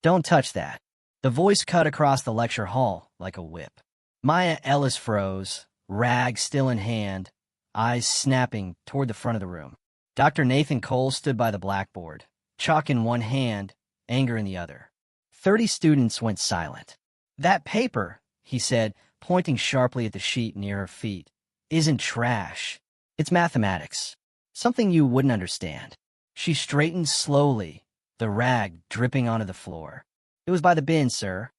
Don't touch that. The voice cut across the lecture hall like a whip. Maya Ellis froze, rag still in hand, eyes snapping toward the front of the room. Dr. Nathan Cole stood by the blackboard, chalk in one hand, anger in the other. 30 students went silent. That paper, he said, pointing sharply at the sheet near her feet, isn't trash. It's mathematics. Something you wouldn't understand. She straightened slowly, the rag dripping onto the floor. It was by the bin, sir.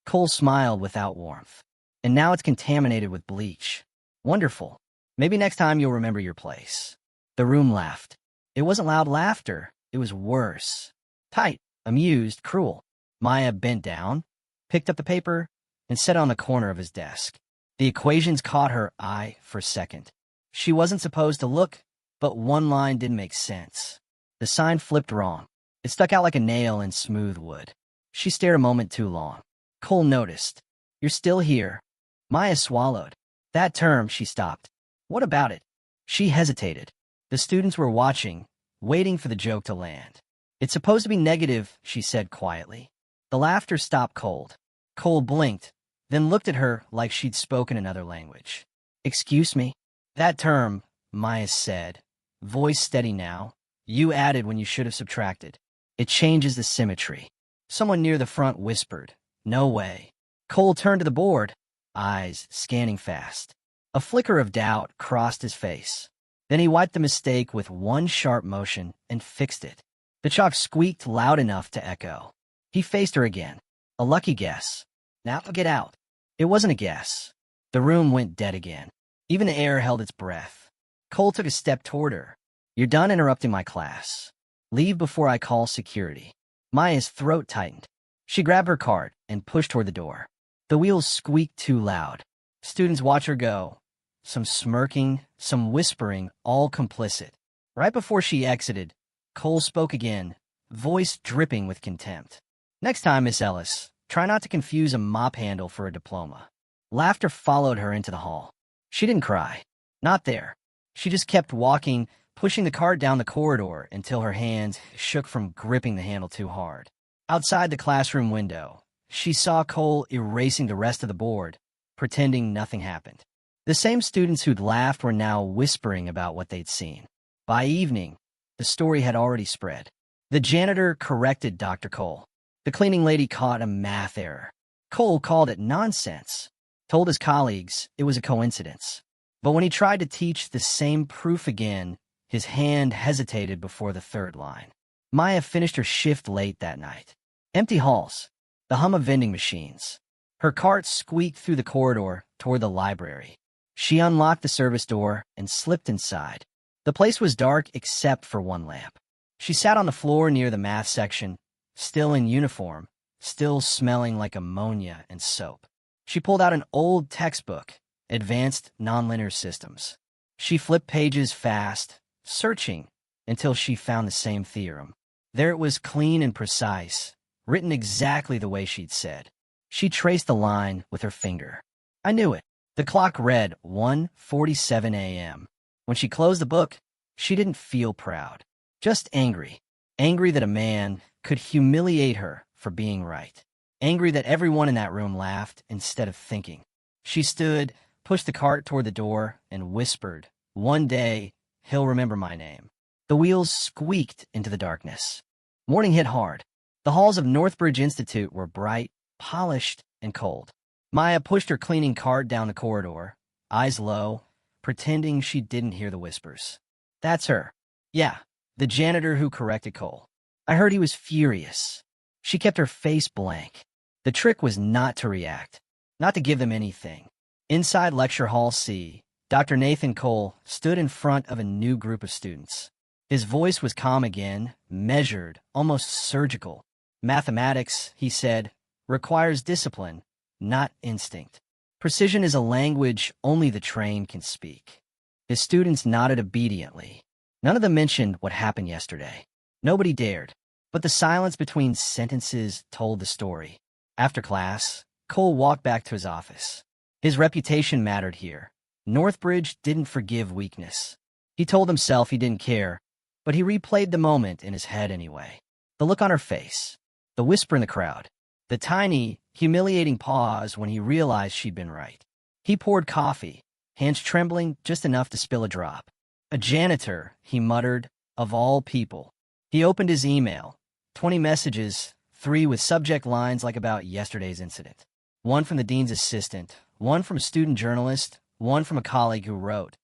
Cole smiled without warmth. And now it's contaminated with bleach. Wonderful. Maybe next time you'll remember your place. The room laughed. It wasn't loud laughter. It was worse. Tight, amused, cruel. Maya bent down, picked up the paper, and set it on the corner of his desk. The equations caught her eye for a second. She wasn't supposed to look, but one line didn't make sense. The sign flipped wrong. It stuck out like a nail in smooth wood. She stared a moment too long. Cole noticed. You're still here. Maya swallowed. That term, she stopped. What about it? She hesitated. The students were watching, waiting for the joke to land. It's supposed to be negative, she said quietly. The laughter stopped cold. Cole blinked, then looked at her like she'd spoken another language. Excuse me? That term, Maya said, voice steady now, you added when you should have subtracted. It changes the symmetry. Someone near the front whispered, no way. Cole turned to the board, eyes scanning fast. A flicker of doubt crossed his face. Then he wiped the mistake with one sharp motion and fixed it. The chalk squeaked loud enough to echo. He faced her again. A lucky guess. Now get out. It wasn't a guess. The room went dead again. Even the air held its breath. Cole took a step toward her. You're done interrupting my class. Leave before I call security. Maya's throat tightened. She grabbed her card and pushed toward the door. The wheels squeaked too loud. Students watched her go. Some smirking, some whispering, all complicit. Right before she exited, Cole spoke again, voice dripping with contempt. Next time, Miss Ellis, try not to confuse a mop handle for a diploma. Laughter followed her into the hall. She didn't cry. Not there. She just kept walking, pushing the cart down the corridor until her hands shook from gripping the handle too hard. Outside the classroom window, she saw Cole erasing the rest of the board, pretending nothing happened. The same students who'd laughed were now whispering about what they'd seen. By evening, the story had already spread. The janitor corrected Dr. Cole. The cleaning lady caught a math error. Cole called it nonsense, told his colleagues it was a coincidence. But when he tried to teach the same proof again, his hand hesitated before the third line. Maya finished her shift late that night. Empty halls, the hum of vending machines. Her cart squeaked through the corridor toward the library. She unlocked the service door and slipped inside. The place was dark except for one lamp. She sat on the floor near the math section, still in uniform, still smelling like ammonia and soap. She pulled out an old textbook, Advanced Nonlinear Systems. She flipped pages fast, searching, until she found the same theorem. There it was, clean and precise, written exactly the way she'd said. She traced the line with her finger. I knew it. The clock read 1:47 a.m. When she closed the book, she didn't feel proud, just angry. Angry that a man could humiliate her for being right. Angry that everyone in that room laughed instead of thinking. She stood, pushed the cart toward the door, and whispered, one day, he'll remember my name. The wheels squeaked into the darkness. Morning hit hard. The halls of Northbridge Institute were bright, polished, and cold. Maya pushed her cleaning cart down the corridor, eyes low, pretending she didn't hear the whispers. That's her. Yeah, the janitor who corrected Cole. I heard he was furious. She kept her face blank. The trick was not to react, not to give them anything. Inside Lecture Hall C, Dr. Nathan Cole stood in front of a new group of students. His voice was calm again, measured, almost surgical. Mathematics, he said, requires discipline, not instinct. Precision is a language only the trained can speak. His students nodded obediently. None of them mentioned what happened yesterday. Nobody dared. But the silence between sentences told the story. After class, Cole walked back to his office. His reputation mattered here. Northbridge didn't forgive weakness. He told himself he didn't care, but he replayed the moment in his head anyway. The look on her face. The whisper in the crowd. The tiny, humiliating pause when he realized she'd been right. He poured coffee, hands trembling just enough to spill a drop. A janitor, he muttered, of all people. He opened his email. 20 messages, 3 with subject lines like about yesterday's incident. One from the dean's assistant, one from a student journalist, one from a colleague who wrote,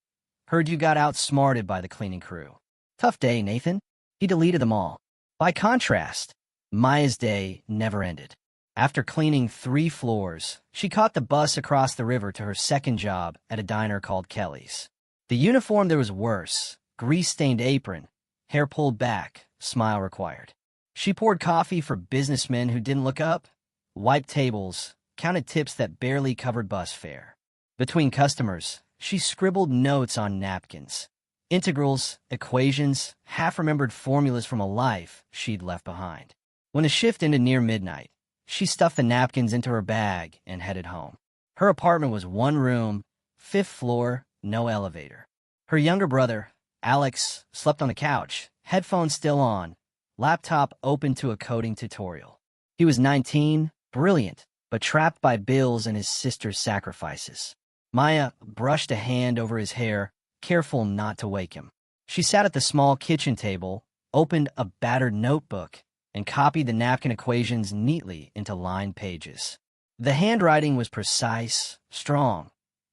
"Heard you got outsmarted by the cleaning crew. Tough day, Nathan." He deleted them all. By contrast, Maya's day never ended. After cleaning 3 floors, she caught the bus across the river to her second job at a diner called Kelly's. The uniform there was worse, grease-stained apron, hair pulled back, smile required. She poured coffee for businessmen who didn't look up, wiped tables, counted tips that barely covered bus fare. Between customers, she scribbled notes on napkins. Integrals, equations, half-remembered formulas from a life she'd left behind. When the shift ended near midnight, she stuffed the napkins into her bag and headed home. Her apartment was 1 room, 5th floor, no elevator. Her younger brother, Alex, slept on the couch, headphones still on, laptop open to a coding tutorial. He was 19, brilliant, but trapped by bills and his sister's sacrifices. Maya brushed a hand over his hair, careful not to wake him. She sat at the small kitchen table, opened a battered notebook, and copied the napkin equations neatly into lined pages. The handwriting was precise, strong,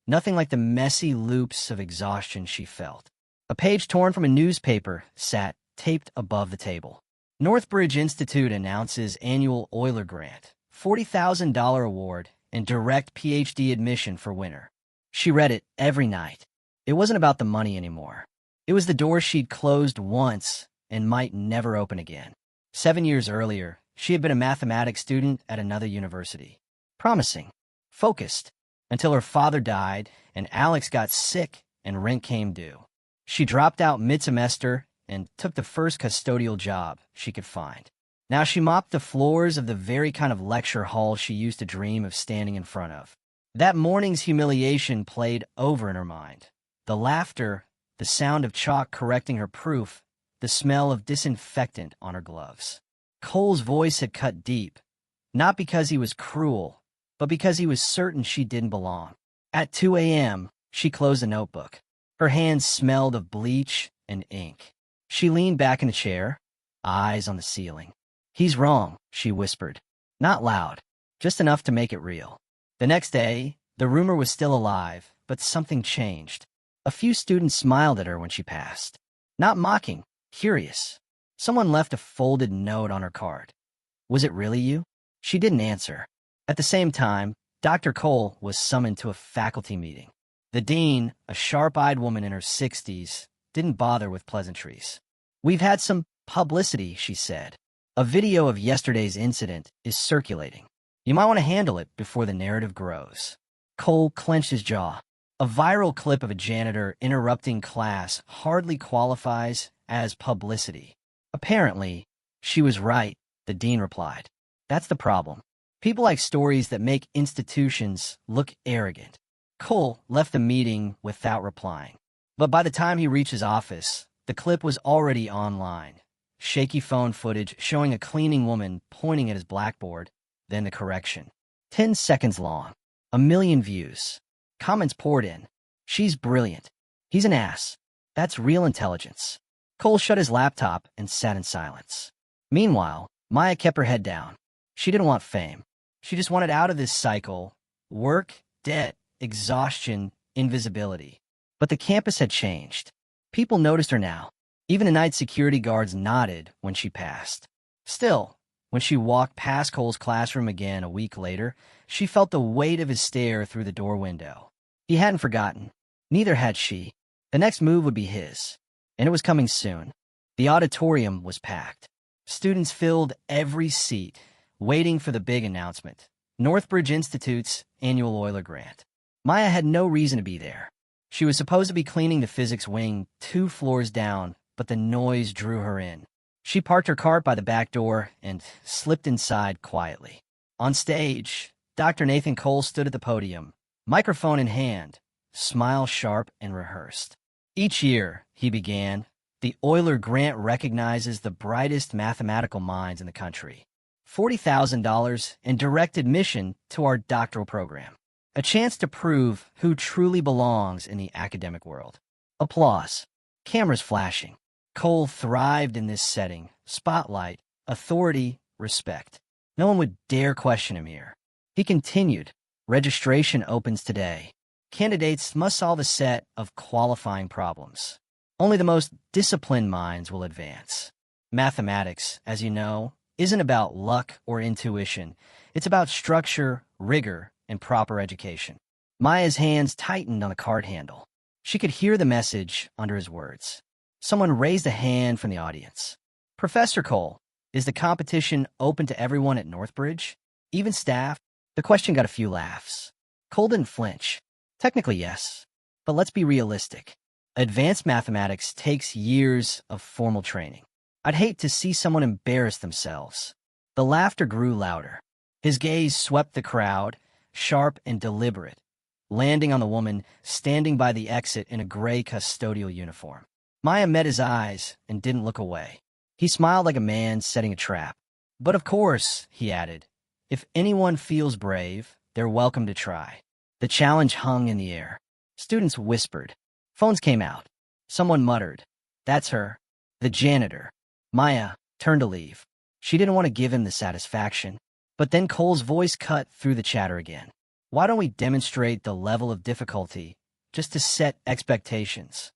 nothing like the messy loops of exhaustion she felt. A page torn from a newspaper sat taped above the table. Northbridge Institute announces annual Euler Grant, $40,000 award, and direct PhD admission for winner. She read it every night. It wasn't about the money anymore. It was the door she'd closed once and might never open again. 7 years earlier, she had been a mathematics student at another university. Promising, focused, until her father died and Alex got sick and rent came due. She dropped out mid-semester and took the first custodial job she could find. Now she mopped the floors of the very kind of lecture hall she used to dream of standing in front of. That morning's humiliation played over in her mind. The laughter, the sound of chalk correcting her proof, the smell of disinfectant on her gloves. Cole's voice had cut deep, not because he was cruel, but because he was certain she didn't belong. At 2 a.m., she closed the notebook. Her hands smelled of bleach and ink. She leaned back in the chair, eyes on the ceiling. "He's wrong," she whispered. Not loud, just enough to make it real. The next day, the rumor was still alive, but something changed. A few students smiled at her when she passed. Not mocking, curious. Someone left a folded note on her card. "Was it really you?" She didn't answer. At the same time, Dr. Cole was summoned to a faculty meeting. The dean, a sharp-eyed woman in her 60s, didn't bother with pleasantries. "We've had some publicity," she said. "A video of yesterday's incident is circulating. You might want to handle it before the narrative grows." Cole clenched his jaw. A viral clip of a janitor interrupting class hardly qualifies as publicity. Apparently, she was right, the dean replied. That's the problem. People like stories that make institutions look arrogant. Cole left the meeting without replying. But by the time he reached his office, the clip was already online. Shaky phone footage showing a cleaning woman pointing at his blackboard, then the correction. 10 seconds long. 1 million views. Comments poured in. "She's brilliant. He's an ass. That's real intelligence." Cole shut his laptop and sat in silence. Meanwhile, Maya kept her head down. She didn't want fame. She just wanted out of this cycle. Work, debt, exhaustion, invisibility. But the campus had changed. People noticed her now. Even the night security guards nodded when she passed. Still, when she walked past Cole's classroom again a week later, she felt the weight of his stare through the door window. He hadn't forgotten. Neither had she. The next move would be his. And it was coming soon. The auditorium was packed. Students filled every seat, waiting for the big announcement. Northbridge Institute's annual Euler Grant. Maya had no reason to be there. She was supposed to be cleaning the physics wing 2 floors down, but the noise drew her in. She parked her cart by the back door and slipped inside quietly. On stage, Dr. Nathan Cole stood at the podium, microphone in hand, smile sharp and rehearsed. "Each year," he began, "the Euler Grant recognizes the brightest mathematical minds in the country. $40,000 and direct admission to our doctoral program. A chance to prove who truly belongs in the academic world. Applause. Cameras flashing. Cole thrived in this setting. Spotlight, authority, respect. No one would dare question him here. He continued. Registration opens today. Candidates must solve a set of qualifying problems. Only the most disciplined minds will advance. Mathematics, as you know, isn't about luck or intuition. It's about structure, rigor, and proper education. Maya's hands tightened on the card handle. She could hear the message under his words. Someone raised a hand from the audience. Professor Cole, is the competition open to everyone at Northbridge? Even staff? The question got a few laughs. Cole didn't flinch. Technically, yes. But let's be realistic. Advanced mathematics takes years of formal training. I'd hate to see someone embarrass themselves. The laughter grew louder. His gaze swept the crowd, sharp and deliberate, landing on the woman standing by the exit in a gray custodial uniform. Maya met his eyes and didn't look away. He smiled like a man setting a trap. But of course, he added, if anyone feels brave, they're welcome to try. The challenge hung in the air. Students whispered. Phones came out. Someone muttered, that's her. The janitor. Maya turned to leave. She didn't want to give him the satisfaction. But then Cole's voice cut through the chatter again. Why don't we demonstrate the level of difficulty just to set expectations?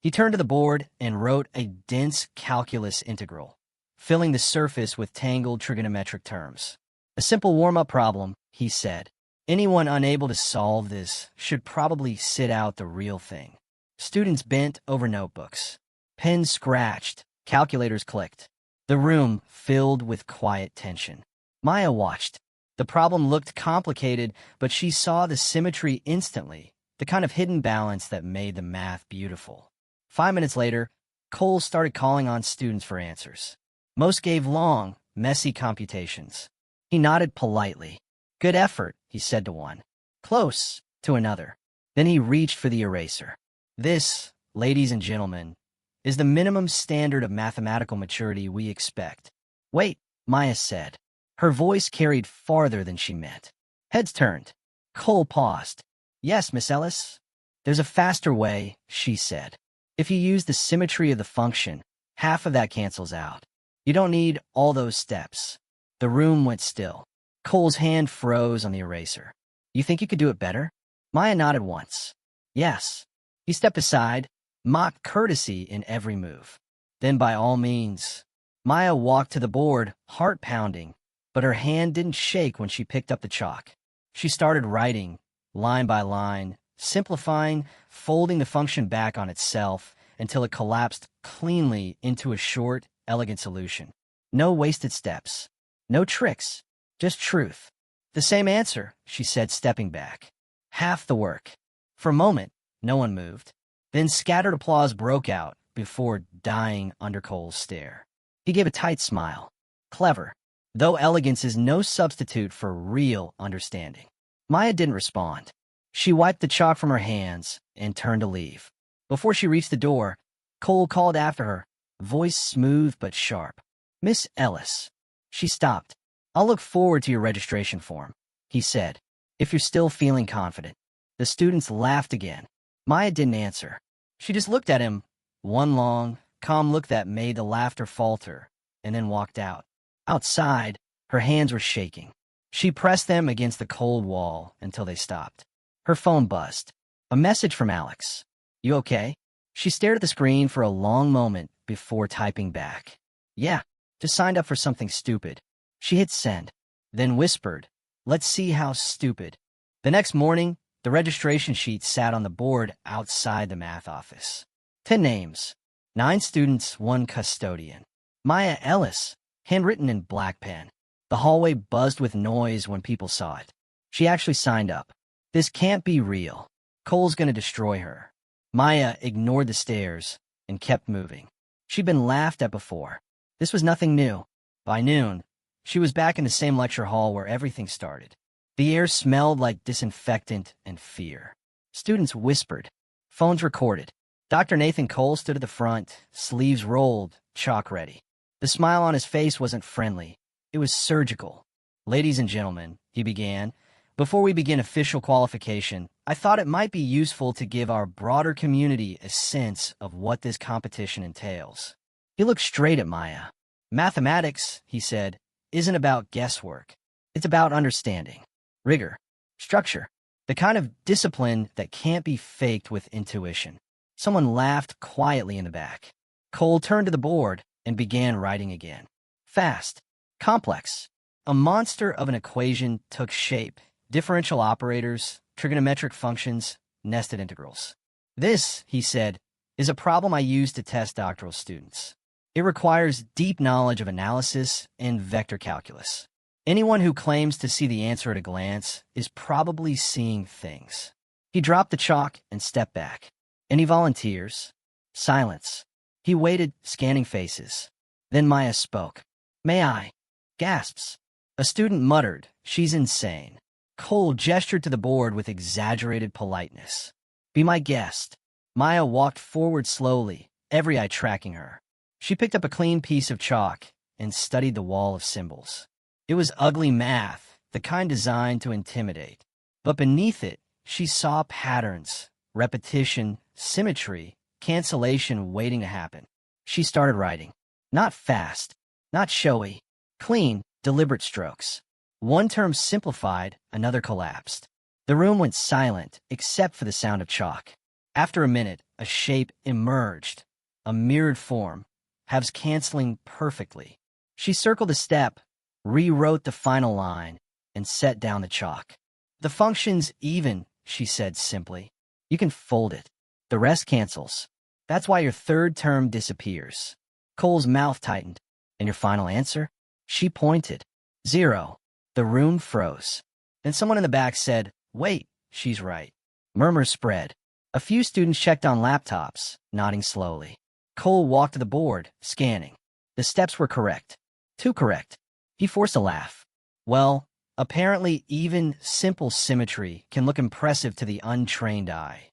He turned to the board and wrote a dense calculus integral, filling the surface with tangled trigonometric terms. A simple warm-up problem, he said. Anyone unable to solve this should probably sit out the real thing. Students bent over notebooks. Pens scratched. Calculators clicked. The room filled with quiet tension. Maya watched. The problem looked complicated, but she saw the symmetry instantly, the kind of hidden balance that made the math beautiful. 5 minutes later, Cole started calling on students for answers. Most gave long, messy computations. He nodded politely. Good effort, he said to one. Close, to another. Then he reached for the eraser. This, ladies and gentlemen, is the minimum standard of mathematical maturity we expect. Wait, Maya said. Her voice carried farther than she meant. Heads turned. Cole paused. Yes, Miss Ellis. There's a faster way, she said. If you use the symmetry of the function, half of that cancels out. You don't need all those steps. The room went still. Cole's hand froze on the eraser. You think you could do it better? Maya nodded once. Yes. He stepped aside, mock courtesy in every move. Then by all means. Maya walked to the board, heart pounding, but her hand didn't shake when she picked up the chalk. She started writing, line by line, simplifying, folding the function back on itself until it collapsed cleanly into a short, elegant solution. No wasted steps. No tricks. Just truth. The same answer, she said, stepping back. Half the work. For a moment, no one moved. Then scattered applause broke out before dying under Cole's stare. He gave a tight smile. Clever. Though elegance is no substitute for real understanding. Maya didn't respond. She wiped the chalk from her hands and turned to leave. Before she reached the door, Cole called after her, voice smooth but sharp. Miss Ellis. She stopped. I'll look forward to your registration form, he said, if you're still feeling confident. The students laughed again. Maya didn't answer. She just looked at him, one long, calm look that made the laughter falter, and then walked out. Outside, her hands were shaking. She pressed them against the cold wall until they stopped. Her phone buzzed. A message from Alex. You okay? She stared at the screen for a long moment before typing back. Yeah, just signed up for something stupid. She hit send, then whispered, let's see how stupid. The next morning, the registration sheet sat on the board outside the math office. 10 names. 9 students, 1 custodian. Maya Ellis, handwritten in black pen. The hallway buzzed with noise when people saw it. She actually signed up. This can't be real. Cole's gonna destroy her. Maya ignored the stares and kept moving. She'd been laughed at before. This was nothing new. By noon, she was back in the same lecture hall where everything started. The air smelled like disinfectant and fear. Students whispered. Phones recorded. Dr. Nathan Cole stood at the front, sleeves rolled, chalk ready. The smile on his face wasn't friendly. It was surgical. "Ladies and gentlemen," he began, "before we begin official qualification, I thought it might be useful to give our broader community a sense of what this competition entails." He looked straight at Maya. "Mathematics," he said, "isn't about guesswork. It's about understanding, rigor, structure, the kind of discipline that can't be faked with intuition." Someone laughed quietly in the back. Cole turned to the board and began writing again. Fast, complex. A monster of an equation took shape. Differential operators, trigonometric functions, nested integrals. "This," he said, "is a problem I use to test doctoral students. It requires deep knowledge of analysis and vector calculus. Anyone who claims to see the answer at a glance is probably seeing things." He dropped the chalk and stepped back. "Any volunteers?" Silence. He waited, scanning faces. Then Maya spoke. "May I?" Gasps. A student muttered, "She's insane." Cole gestured to the board with exaggerated politeness. "Be my guest." Maya walked forward slowly, every eye tracking her. She picked up a clean piece of chalk and studied the wall of symbols. It was ugly math, the kind designed to intimidate. But beneath it, she saw patterns, repetition, symmetry, cancellation waiting to happen. She started writing. Not fast, not showy, clean, deliberate strokes. One term simplified, another collapsed. The room went silent, except for the sound of chalk. After a minute, a shape emerged, a mirrored form, halves canceling perfectly. She circled a step, rewrote the final line, and set down the chalk. "The function's even," she said simply. "You can fold it. The rest cancels. That's why your third term disappears." Cole's mouth tightened. "And your final answer?" She pointed. "Zero." The room froze. Then someone in the back said, "Wait, she's right." Murmurs spread. A few students checked on laptops, nodding slowly. Cole walked to the board, scanning. The steps were correct. Too correct. He forced a laugh. "Well, apparently even simple symmetry can look impressive to the untrained eye."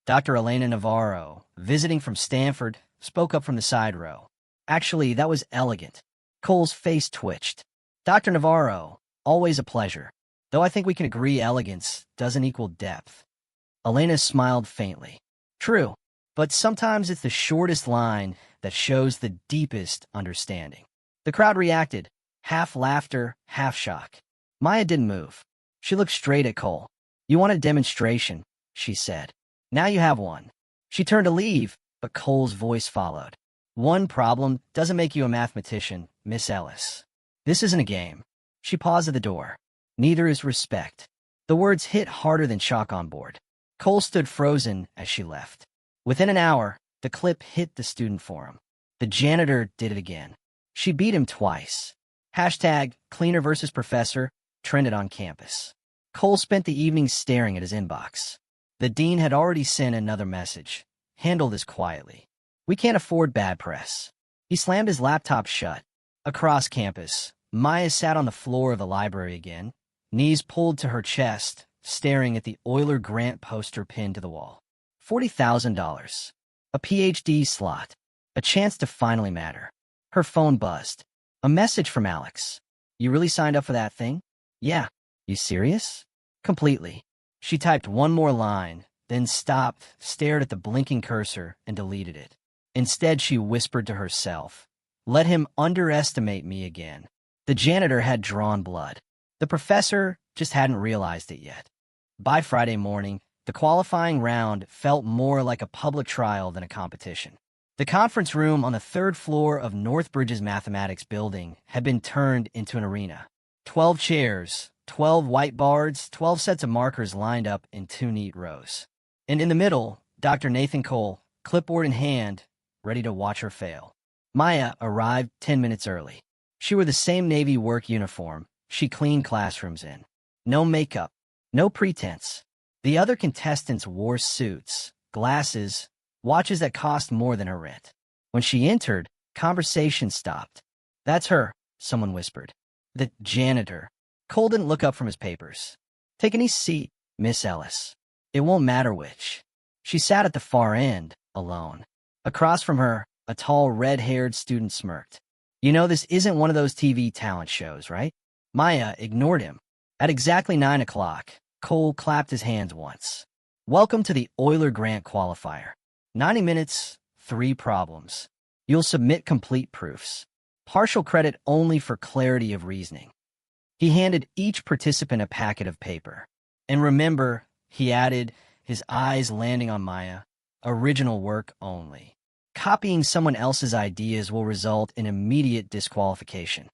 Dr. Elena Navarro, visiting from Stanford, spoke up from the side row. "Actually, that was elegant." Cole's face twitched. "Dr. Navarro, always a pleasure. Though I think we can agree elegance doesn't equal depth." Elena smiled faintly. "True, but sometimes it's the shortest line that shows the deepest understanding." The crowd reacted, half laughter, half shock. Maya didn't move. She looked straight at Cole. "You want a demonstration," she said. "Now you have one." She turned to leave, but Cole's voice followed. "One problem doesn't make you a mathematician, Miss Ellis. This isn't a game." She paused at the door. "Neither is respect." The words hit harder than chalk on board. Cole stood frozen as she left. Within an hour, the clip hit the student forum. The janitor did it again. She beat him twice. Hashtag cleaner versus professor trended on campus. Cole spent the evening staring at his inbox. The dean had already sent another message. "Handle this quietly. We can't afford bad press." He slammed his laptop shut. Across campus, Maya sat on the floor of the library again, knees pulled to her chest, staring at the Euler Grant poster pinned to the wall. $40,000. A PhD slot. A chance to finally matter. Her phone buzzed. A message from Alex. "You really signed up for that thing?" "Yeah." "You serious?" "Completely." She typed one more line, then stopped, stared at the blinking cursor, and deleted it. Instead, she whispered to herself, "Let him underestimate me again." The janitor had drawn blood. The professor just hadn't realized it yet. By Friday morning, the qualifying round felt more like a public trial than a competition. The conference room on the third floor of Northbridge's mathematics building had been turned into an arena. 12 chairs, 12 whiteboards, 12 sets of markers lined up in 2 neat rows. And in the middle, Dr. Nathan Cole, clipboard in hand, ready to watch her fail. Maya arrived 10 minutes early. She wore the same Navy work uniform she cleaned classrooms in. No makeup, no pretense. The other contestants wore suits, glasses, watches that cost more than her rent. When she entered, conversation stopped. "That's her," someone whispered. "The janitor." Cole didn't look up from his papers. "Take any seat, Miss Ellis. It won't matter which." She sat at the far end, alone. Across from her, a tall, red-haired student smirked. You know this isn't one of those TV talent shows, right? Maya ignored him. At exactly 9 o'clock, Cole clapped his hands once. Welcome to the Euler Grant Qualifier. 90 minutes, 3 problems. You'll submit complete proofs. Partial credit only for clarity of reasoning. He handed each participant a packet of paper. And remember, he added, his eyes landing on Maya, original work only. Copying someone else's ideas will result in immediate disqualification.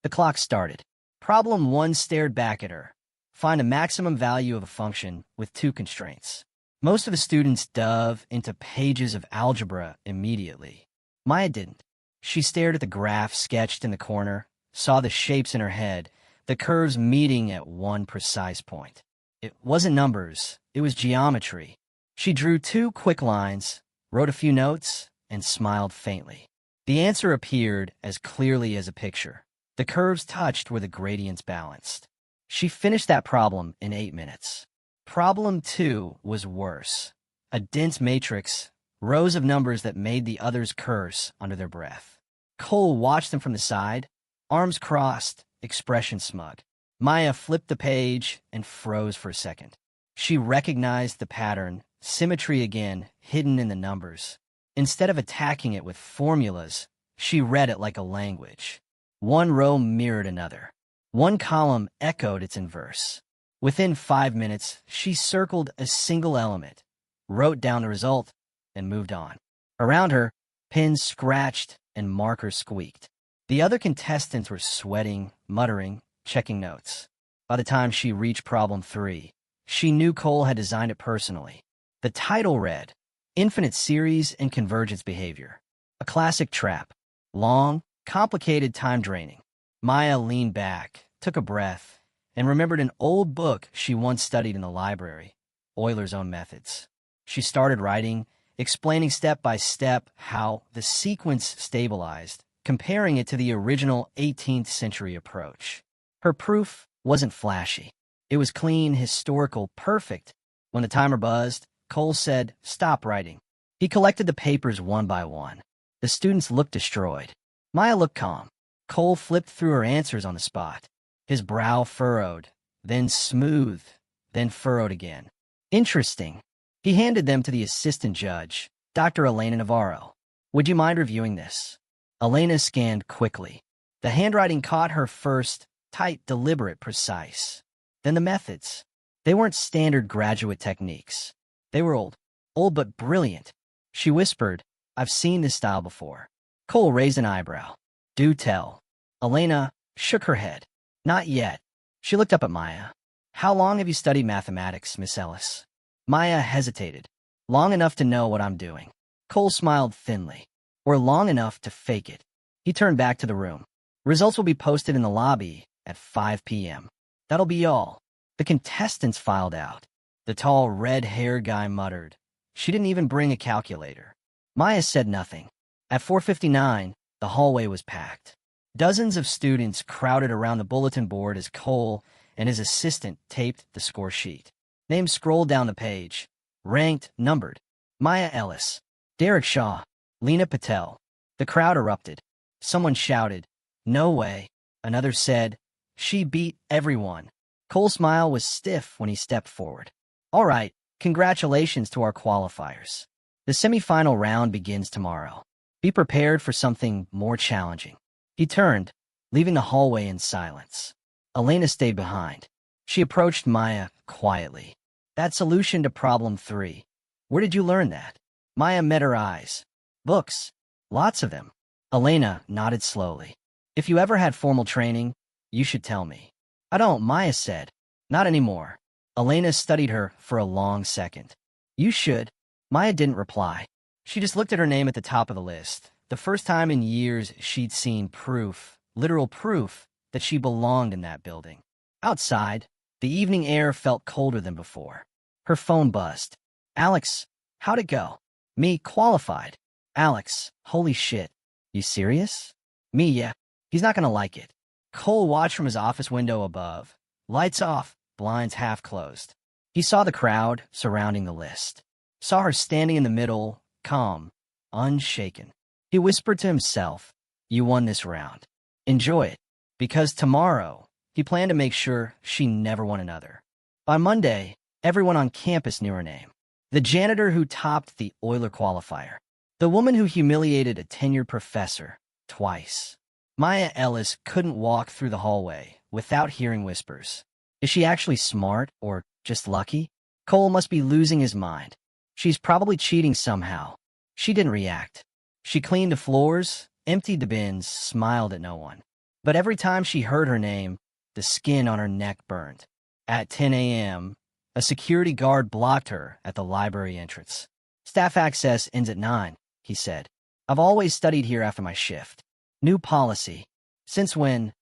The clock started. Problem 1 stared back at her. Find a maximum value of a function with 2 constraints. Most of the students dove into pages of algebra immediately. Maya didn't. She stared at the graph sketched in the corner, saw the shapes in her head, the curves meeting at one precise point. It wasn't numbers, it was geometry. She drew 2 quick lines, wrote a few notes, and smiled faintly. The answer appeared as clearly as a picture. The curves touched where the gradients balanced. She finished that problem in 8 minutes. Problem 2 was worse. A dense matrix, rows of numbers that made the others curse under their breath. Cole watched them from the side, arms crossed, expression smug. Maya flipped the page and froze for a second. She recognized the pattern, symmetry again, hidden in the numbers. Instead of attacking it with formulas, she read it like a language. One row mirrored another. One column echoed its inverse. Within 5 minutes, she circled a single element, wrote down the result, and moved on. Around her, pens scratched and markers squeaked. The other contestants were sweating, muttering, checking notes. By the time she reached problem 3, she knew Cole had designed it personally. The title read, Infinite Series and Convergence Behavior. A classic trap. Long, complicated, time-draining. Maya leaned back, took a breath, and remembered an old book she once studied in the library, Euler's Own Methods. She started writing, explaining step by step how the sequence stabilized, comparing it to the original 18th century approach. Her proof wasn't flashy. It was clean, historical, perfect. When the timer buzzed, Cole said, "Stop writing." He collected the papers one by one. The students looked destroyed. Maya looked calm. Cole flipped through her answers on the spot. His brow furrowed, then smooth, then furrowed again. Interesting. He handed them to the assistant judge, Dr. Elena Navarro. Would you mind reviewing this? Elena scanned quickly. The handwriting caught her first, tight, deliberate, precise. Then the methods. They weren't standard graduate techniques. They were old but brilliant. She whispered, "I've seen this style before." Cole raised an eyebrow. "Do tell." Elena shook her head. "Not yet." She looked up at Maya. "How long have you studied mathematics, Miss Ellis?" Maya hesitated. "Long enough to know what I'm doing." Cole smiled thinly. "Or long enough to fake it." He turned back to the room. "Results will be posted in the lobby at 5 p.m. That'll be all." The contestants filed out. The tall, red-haired guy muttered. She didn't even bring a calculator. Maya said nothing. At 4:59, the hallway was packed. Dozens of students crowded around the bulletin board as Cole and his assistant taped the score sheet. Names scrolled down the page. Ranked, numbered. Maya Ellis. Derek Shaw. Lena Patel. The crowd erupted. Someone shouted, "No way." Another said, "She beat everyone." Cole's smile was stiff when he stepped forward. "All right, congratulations to our qualifiers. The semifinal round begins tomorrow. Be prepared for something more challenging." He turned, leaving the hallway in silence. Elena stayed behind. She approached Maya quietly. "That solution to problem 3. Where did you learn that?" Maya met her eyes. "Books. Lots of them." Elena nodded slowly. "If you ever had formal training, you should tell me." "I don't," Maya said. "Not anymore." Elena studied her for a long second. "You should." Maya didn't reply. She just looked at her name at the top of the list. The first time in years she'd seen proof, literal proof, that she belonged in that building. Outside, the evening air felt colder than before. Her phone buzzed. "Alex, how'd it go?" "Me, qualified." "Alex, holy shit. You serious?" "Me, yeah. He's not gonna like it." Cole watched from his office window above. Lights off, blinds half closed. He saw the crowd surrounding the list. Saw her standing in the middle, calm, unshaken. He whispered to himself, You won this round. Enjoy it. Because tomorrow, he planned to make sure she never won another. By Monday, everyone on campus knew her name. The janitor who topped the Euler qualifier. The woman who humiliated a tenured professor twice. Maya Ellis couldn't walk through the hallway without hearing whispers. Is she actually smart or just lucky? Cole must be losing his mind. She's probably cheating somehow. She didn't react. She cleaned the floors, emptied the bins, smiled at no one. But every time she heard her name, the skin on her neck burned. At 10 a.m., a security guard blocked her at the library entrance. Staff access ends at 9, he said. I've always studied here after my shift. New policy. Since when?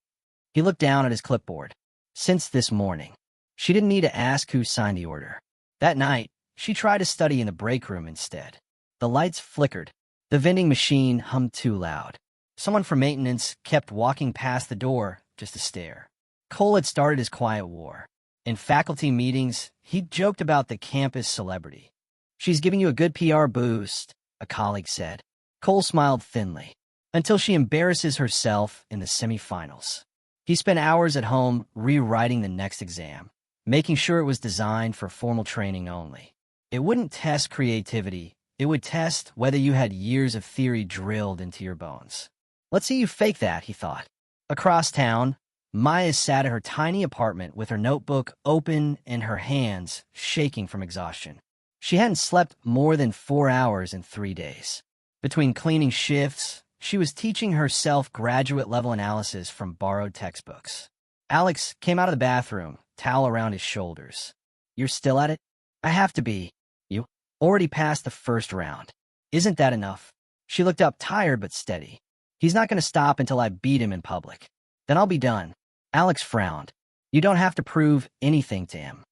He looked down at his clipboard. Since this morning. She didn't need to ask who signed the order. That night, she tried to study in the break room instead. The lights flickered. The vending machine hummed too loud. Someone from maintenance kept walking past the door just to stare. Cole had started his quiet war. In faculty meetings, he joked about the campus celebrity. She's giving you a good PR boost, a colleague said. Cole smiled thinly. Until she embarrasses herself in the semifinals. He spent hours at home rewriting the next exam, making sure it was designed for formal training only. It wouldn't test creativity. It would test whether you had years of theory drilled into your bones. Let's see you fake that, he thought. Across town, Maya sat at her tiny apartment with her notebook open and her hands shaking from exhaustion. She hadn't slept more than 4 hours in 3 days. Between cleaning shifts, she was teaching herself graduate-level analysis from borrowed textbooks. Alex came out of the bathroom, towel around his shoulders. You're still at it? I have to be. You already passed the first round. Isn't that enough? She looked up, tired but steady. He's not going to stop until I beat him in public. Then I'll be done. Alex frowned. You don't have to prove anything to him.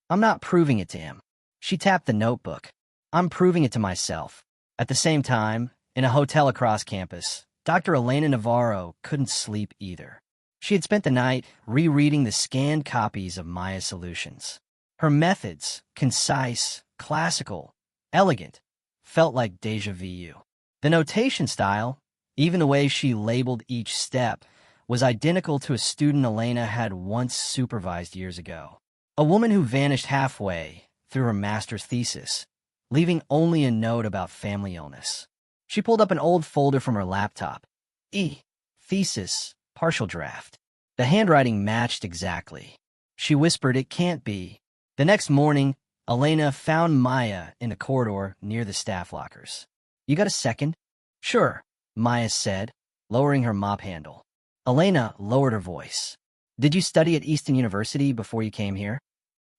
I'm not proving it to him. She tapped the notebook. I'm proving it to myself. At the same time, in a hotel across campus, Dr. Elena Navarro couldn't sleep either. She had spent the night rereading the scanned copies of Maya's solutions. Her methods, concise, classical, elegant, felt like déjà vu. The notation style, even the way she labeled each step, was identical to a student Elena had once supervised years ago. A woman who vanished halfway through her master's thesis, leaving only a note about family illness. She pulled up an old folder from her laptop. Thesis, partial draft. The handwriting matched exactly. She whispered, it can't be. The next morning, Elena found Maya in the corridor near the staff lockers. You got a second? Sure, Maya said, lowering her mop handle. Elena lowered her voice. Did you study at Easton University before you came here?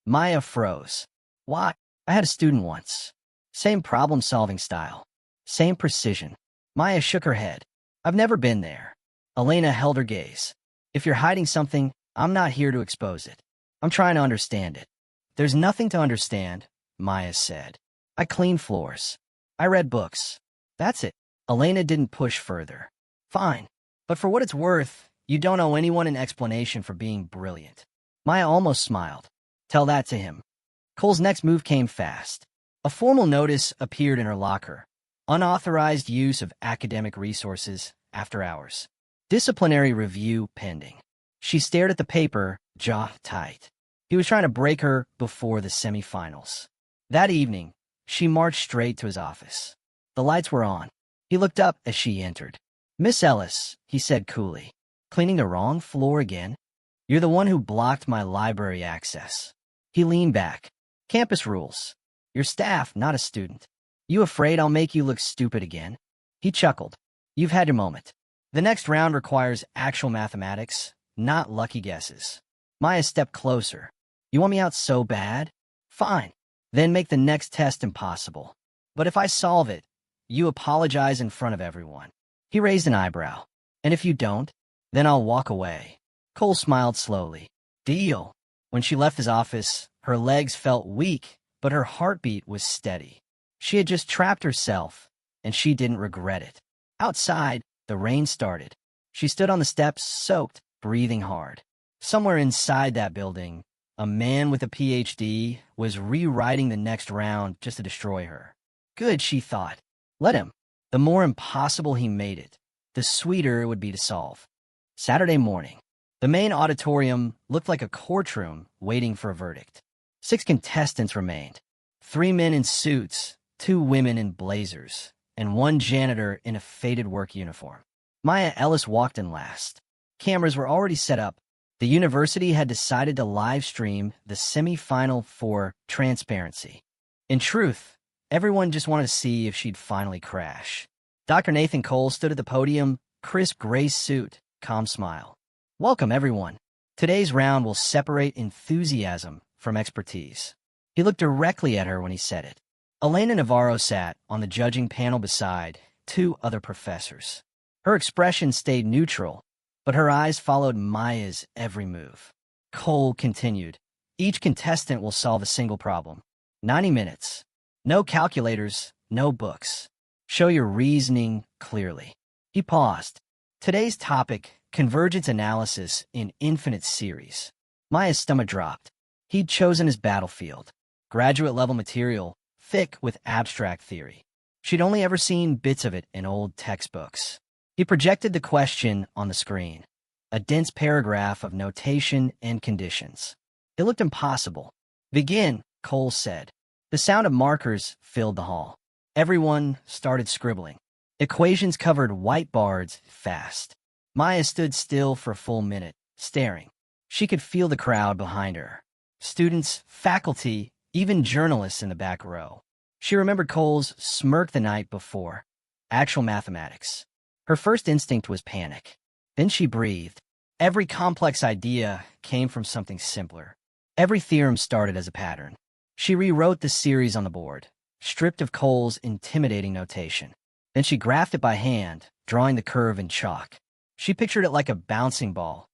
Maya froze. Why? I had a student once. Same problem-solving style. Same precision. Maya shook her head. I've never been there. Elena held her gaze. If you're hiding something, I'm not here to expose it. I'm trying to understand it. There's nothing to understand, Maya said. I clean floors. I read books. That's it. Elena didn't push further. Fine. But for what it's worth, you don't owe anyone an explanation for being brilliant. Maya almost smiled. Tell that to him. Cole's next move came fast. A formal notice appeared in her locker. Unauthorized use of academic resources after hours. Disciplinary review pending. She stared at the paper, jaw tight. He was trying to break her before the semifinals. That evening, she marched straight to his office. The lights were on. He looked up as she entered. Miss Ellis, he said coolly. Cleaning the wrong floor again? You're the one who blocked my library access. He leaned back. Campus rules. You're staff, not a student. You afraid I'll make you look stupid again? He chuckled. You've had your moment. The next round requires actual mathematics, not lucky guesses. Maya stepped closer. You want me out so bad? Fine. Then make the next test impossible. But if I solve it, you apologize in front of everyone. He raised an eyebrow. And if you don't, then I'll walk away. Cole smiled slowly. Deal. When she left his office, her legs felt weak, but her heartbeat was steady. She had just trapped herself, and she didn't regret it. Outside, the rain started. She stood on the steps, soaked, breathing hard. Somewhere inside that building, a man with a PhD was rewriting the next round just to destroy her. Good, she thought. Let him. The more impossible he made it, the sweeter it would be to solve. Saturday morning. The main auditorium looked like a courtroom waiting for a verdict. 6 contestants remained. 3 men in suits, 2 women in blazers, and 1 janitor in a faded work uniform. Maya Ellis walked in last. Cameras were already set up. The university had decided to live stream the semi-final for transparency. In truth, everyone just wanted to see if she'd finally crash. Dr. Nathan Cole stood at the podium, crisp gray suit, calm smile. Welcome, everyone. Today's round will separate enthusiasm from expertise. He looked directly at her when he said it. Elena Navarro sat on the judging panel beside 2 other professors. Her expression stayed neutral, but her eyes followed Maya's every move. Cole continued. Each contestant will solve a single problem. 90 minutes. No calculators, no books. Show your reasoning clearly. He paused. Today's topic, convergence analysis in infinite series. Maya's stomach dropped. He'd chosen his battlefield. Graduate-level material, thick with abstract theory. She'd only ever seen bits of it in old textbooks. He projected the question on the screen, a dense paragraph of notation and conditions. It looked impossible. Begin, Cole said. The sound of markers filled the hall. Everyone started scribbling. Equations covered whiteboards fast. Maya stood still for a full minute, staring. She could feel the crowd behind her. Students, faculty, even journalists in the back row. She remembered Cole's smirk the night before. Actual mathematics. Her first instinct was panic. Then she breathed. Every complex idea came from something simpler. Every theorem started as a pattern. She rewrote the series on the board, stripped of Cole's intimidating notation. Then she graphed it by hand, drawing the curve in chalk. She pictured it like a bouncing ball.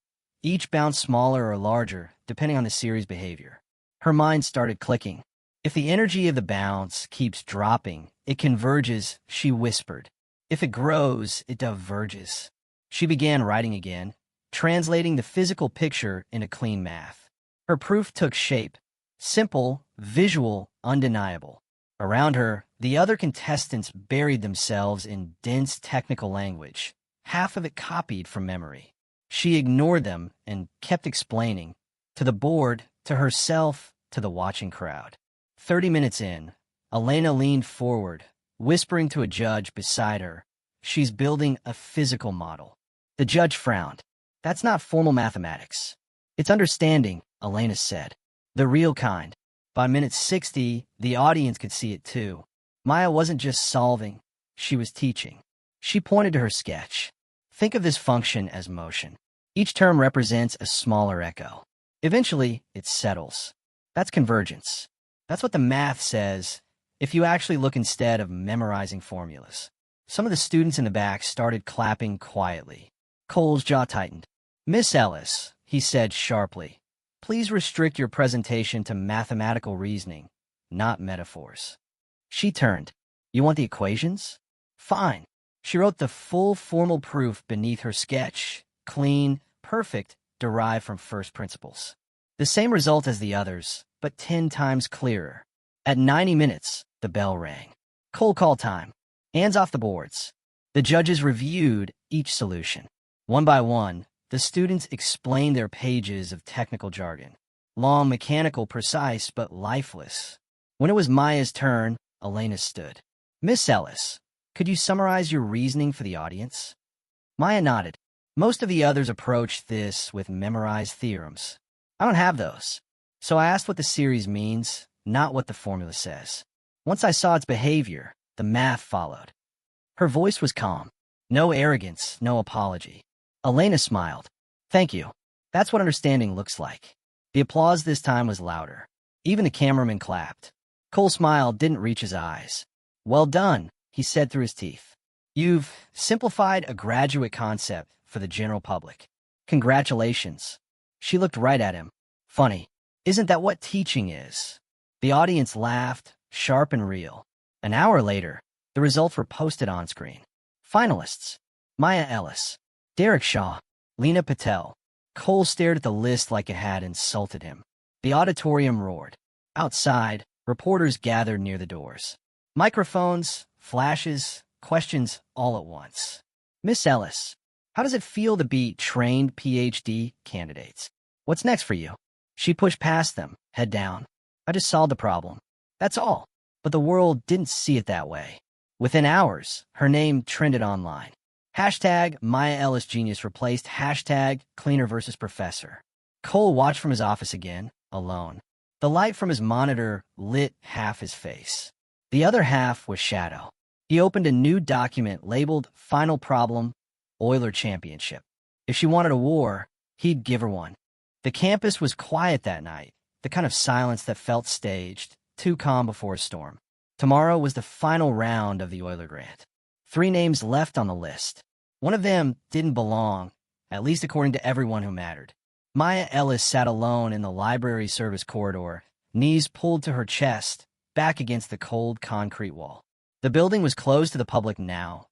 Each bounced smaller or larger, depending on the series' behavior. Her mind started clicking. If the energy of the bounce keeps dropping, it converges, she whispered. If it grows, it diverges. She began writing again, translating the physical picture into clean math. Her proof took shape. Simple, visual, undeniable. Around her, the other contestants buried themselves in dense technical language, half of it copied from memory. She ignored them and kept explaining, to the board, to herself, to the watching crowd. 30 minutes in, Elena leaned forward, whispering to a judge beside her, "She's building a physical model." The judge frowned. "That's not formal mathematics. It's understanding," Elena said. "The real kind." By minute 60, the audience could see it too. Maya wasn't just solving, she was teaching. She pointed to her sketch. Think of this function as motion. Each term represents a smaller echo. Eventually, it settles. That's convergence. That's what the math says if you actually look instead of memorizing formulas. Some of the students in the back started clapping quietly. Cole's jaw tightened. "Miss Ellis," he said sharply, "please restrict your presentation to mathematical reasoning, not metaphors." She turned. "You want the equations? Fine." She wrote the full formal proof beneath her sketch, clean, perfect, derived from first principles. The same result as the others, but 10 times clearer. At 90 minutes, the bell rang. Cole call time. Hands off the boards. The judges reviewed each solution. One by one, the students explained their pages of technical jargon. Long, mechanical, precise, but lifeless. When it was Maya's turn, Elena stood. "Miss Ellis, could you summarize your reasoning for the audience?" Maya nodded. Most of the others approached this with memorized theorems. I don't have those. So I asked what the series means, not what the formula says. Once I saw its behavior, the math followed. Her voice was calm. No arrogance, no apology. Elena smiled. "Thank you. That's what understanding looks like." The applause this time was louder. Even the cameraman clapped. Cole's smile didn't reach his eyes. "Well done," he said through his teeth. "You've simplified a graduate concept for the general public. Congratulations." She looked right at him. "Funny. Isn't that what teaching is?" The audience laughed, sharp and real. An hour later, the results were posted on screen. Finalists: Maya Ellis, Derek Shaw, Lena Patel. Cole stared at the list like it had insulted him. The auditorium roared. Outside, reporters gathered near the doors. Microphones, flashes, questions all at once. Miss Ellis, how does it feel to be trained PhD candidates? What's next for you? She pushed past them, head down. I just solved the problem. That's all. But the world didn't see it that way. Within hours, her name trended online. Hashtag Maya Ellis Genius replaced hashtag Cleaner versus Professor. Cole watched from his office again, alone. The light from his monitor lit half his face. The other half was shadow. He opened a new document labeled Final Problem, Euler Championship. If she wanted a war, he'd give her one. The campus was quiet that night, the kind of silence that felt staged, too calm before a storm. Tomorrow was the final round of the Euler Grant. 3 names left on the list. One of them didn't belong, at least according to everyone who mattered. Maya Ellis sat alone in the library service corridor, knees pulled to her chest, back against the cold concrete wall. The building was closed to the public now.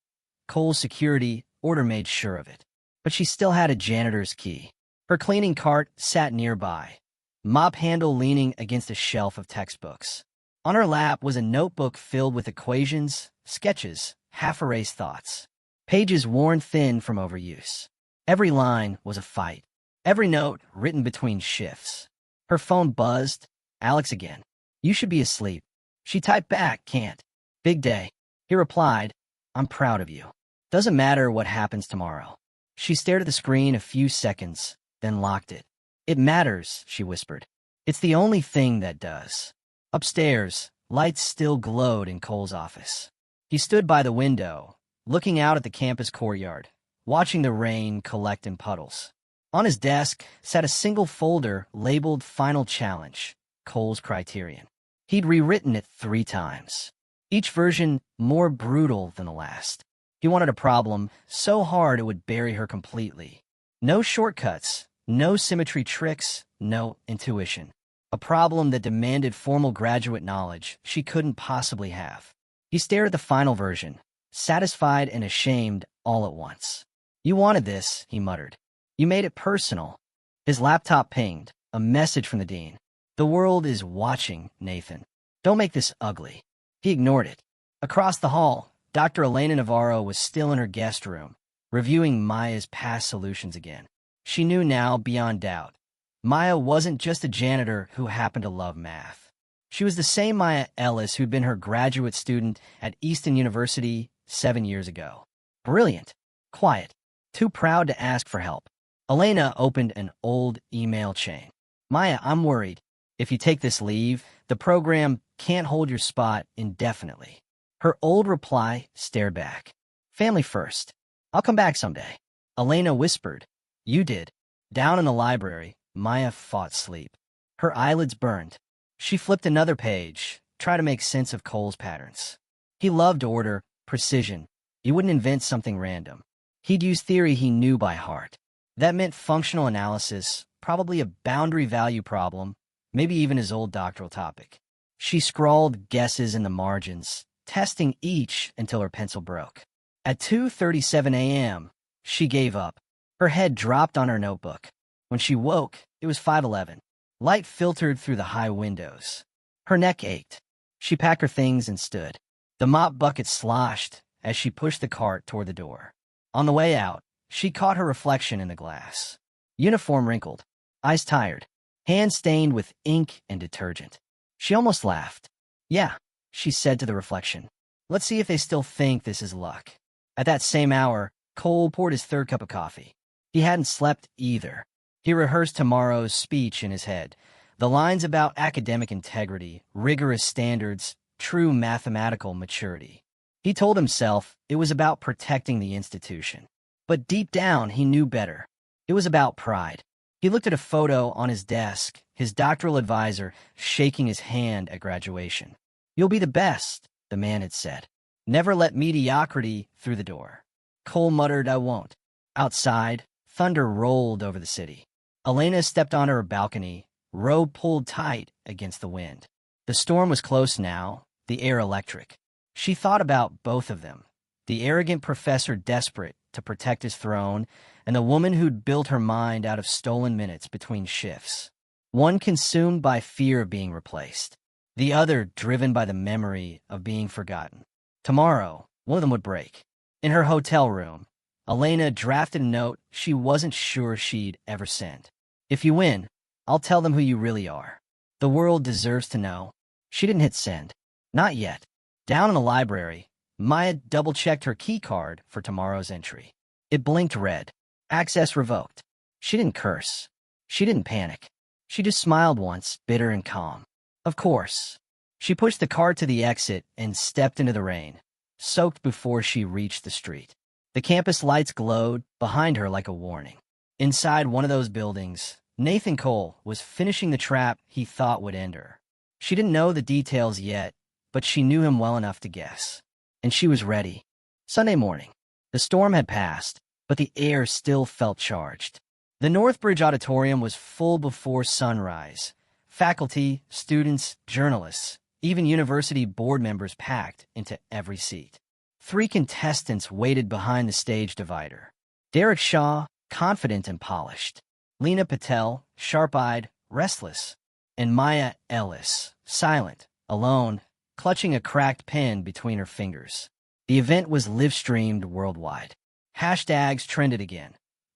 Cole's security order made sure of it. But she still had a janitor's key. Her cleaning cart sat nearby, mop handle leaning against a shelf of textbooks. On her lap was a notebook filled with equations, sketches, half-erased thoughts. Pages worn thin from overuse. Every line was a fight. Every note written between shifts. Her phone buzzed. Alex again. You should be asleep. She typed back, can't. Big day. He replied, I'm proud of you. Doesn't matter what happens tomorrow. She stared at the screen a few seconds, then locked it. It matters, she whispered. It's the only thing that does. Upstairs, lights still glowed in Cole's office. He stood by the window, looking out at the campus courtyard, watching the rain collect in puddles. On his desk sat a single folder labeled Final Challenge, Cole's Criterion. He'd rewritten it 3 times, each version more brutal than the last. He wanted a problem so hard it would bury her completely. No shortcuts, no symmetry tricks, no intuition. A problem that demanded formal graduate knowledge she couldn't possibly have. He stared at the final version, satisfied and ashamed all at once. You wanted this, he muttered. You made it personal. His laptop pinged, a message from the dean. The world is watching, Nathan. Don't make this ugly. He ignored it. Across the hall, Dr. Elena Navarro was still in her guest room, reviewing Maya's past solutions again. She knew now beyond doubt. Maya wasn't just a janitor who happened to love math. She was the same Maya Ellis who'd been her graduate student at Easton University 7 years ago. Brilliant, quiet, too proud to ask for help. Elena opened an old email chain. Maya, I'm worried. If you take this leave, the program can't hold your spot indefinitely. Her old reply stared back. Family first. I'll come back someday. Elena whispered. You did. Down in the library, Maya fought sleep. Her eyelids burned. She flipped another page, tried to make sense of Cole's patterns. He loved order, precision. He wouldn't invent something random. He'd use theory he knew by heart. That meant functional analysis, probably a boundary value problem, maybe even his old doctoral topic. She scrawled guesses in the margins, testing each until her pencil broke. At 2:37 a.m., she gave up. Her head dropped on her notebook. When she woke, it was 5:11. Light filtered through the high windows. Her neck ached. She packed her things and stood. The mop bucket sloshed as she pushed the cart toward the door. On the way out, she caught her reflection in the glass. Uniform wrinkled, eyes tired, hands stained with ink and detergent. She almost laughed. Yeah, she said to the reflection. Let's see if they still think this is luck. At that same hour, Cole poured his 3rd cup of coffee. He hadn't slept either. He rehearsed tomorrow's speech in his head. The lines about academic integrity, rigorous standards, true mathematical maturity. He told himself it was about protecting the institution. But deep down, he knew better. It was about pride. He looked at a photo on his desk, his doctoral advisor shaking his hand at graduation. You'll be the best, the man had said. Never let mediocrity through the door. Cole muttered, I won't. Outside, thunder rolled over the city. Elena stepped onto her balcony, robe pulled tight against the wind. The storm was close now, the air electric. She thought about both of them, the arrogant professor desperate to protect his throne, and the woman who'd built her mind out of stolen minutes between shifts. One consumed by fear of being replaced, the other driven by the memory of being forgotten. Tomorrow, one of them would break. In her hotel room, Elena drafted a note she wasn't sure she'd ever send. If you win, I'll tell them who you really are. The world deserves to know. She didn't hit send. Not yet. Down in the library, Maya double-checked her key card for tomorrow's entry. It blinked red. Access revoked. She didn't curse. She didn't panic. She just smiled once, bitter and calm. Of course. She pushed the cart to the exit and stepped into the rain, soaked before she reached the street. The campus lights glowed behind her like a warning. Inside one of those buildings, Nathan Cole was finishing the trap he thought would end her. She didn't know the details yet, but she knew him well enough to guess. And she was ready. Sunday morning. The storm had passed, but the air still felt charged. The Northbridge Auditorium was full before sunrise. Faculty, students, journalists, even university board members packed into every seat. 3 contestants waited behind the stage divider. Derek Shaw, confident and polished. Lena Patel, sharp-eyed, restless. And Maya Ellis, silent, alone, clutching a cracked pen between her fingers. The event was live-streamed worldwide. Hashtags trended again.